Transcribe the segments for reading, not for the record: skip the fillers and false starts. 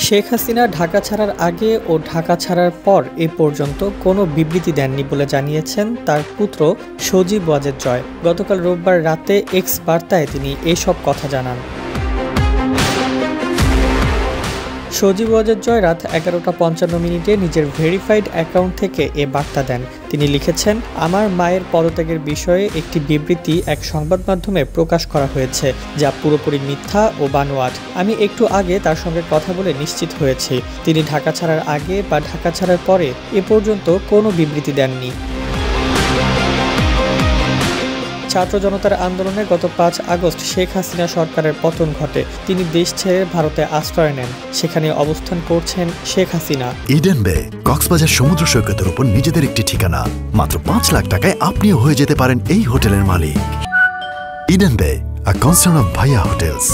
শেখ হাসিনা ঢাকা ছাড়ার আগে ও ঢাকা ছাড়ার পর এ পর্যন্ত কোনো বিবৃতি দেননি বলে জানিয়েছেন তার পুত্র সজীব ওয়াজেদ জয়। গতকাল রোববার রাতে এক্স বার্তায় তিনি এসব কথা জানান। সজীব ওয়াজেদ জয় রাত 11:55 নিজের ভেরিফাইড অ্যাকাউন্ট থেকে এ বার্তা দেন। তিনি লিখেছেন, আমার মায়ের পদত্যাগের বিষয়ে একটি বিবৃতি এক সংবাদ মাধ্যমে প্রকাশ করা হয়েছে যা পুরোপুরি মিথ্যা ও বানোয়াট। আমি একটু আগে তার সঙ্গে কথা বলে নিশ্চিত হয়েছি তিনি ঢাকা ছাড়ার আগে বা ঢাকা ছাড়ার পরে এ পর্যন্ত কোনো বিবৃতি দেননি। ছাত্র জনতার আন্দোলনে গত 5 আগস্ট শেখ হাসিনা সরকারের পতন ঘটে। তিনি দেশ ছেড়ে ভারতে আশ্রয় নেন। সেখানে অবস্থান করছেন শেখ হাসিনা। ইডেন বে কক্সবাজার সমুদ্র সৈকতের উপর নিজেদের একটি ঠিকানা। মাত্র 5 লাখ টাকায় আপনিও হয়ে যেতে পারেন এই হোটেলের মালিক। ইডেন বে, আ কনসার্ন অফ ভাইয়া হোটেলস।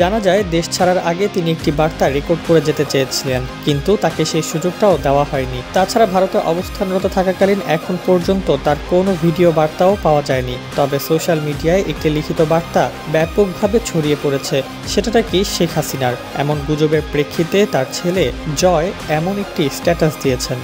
জানা যায়, দেশ ছাড়ার আগে তিনি একটি বার্তা রেকর্ড করে যেতে চেয়েছিলেন, কিন্তু তাকে সেই সুযোগটাও দেওয়া হয়নি। তাছাড়া ভারতে অবস্থানরত থাকাকালীন এখন পর্যন্ত তার কোনো ভিডিও বার্তাও পাওয়া যায়নি। তবে সোশ্যাল মিডিয়ায় একটি লিখিত বার্তা ব্যাপকভাবে ছড়িয়ে পড়েছে। সেটা নাকি শেখ হাসিনার। এমন গুজবের প্রেক্ষিতে তার ছেলে জয় এমন একটি স্ট্যাটাস দিয়েছেন।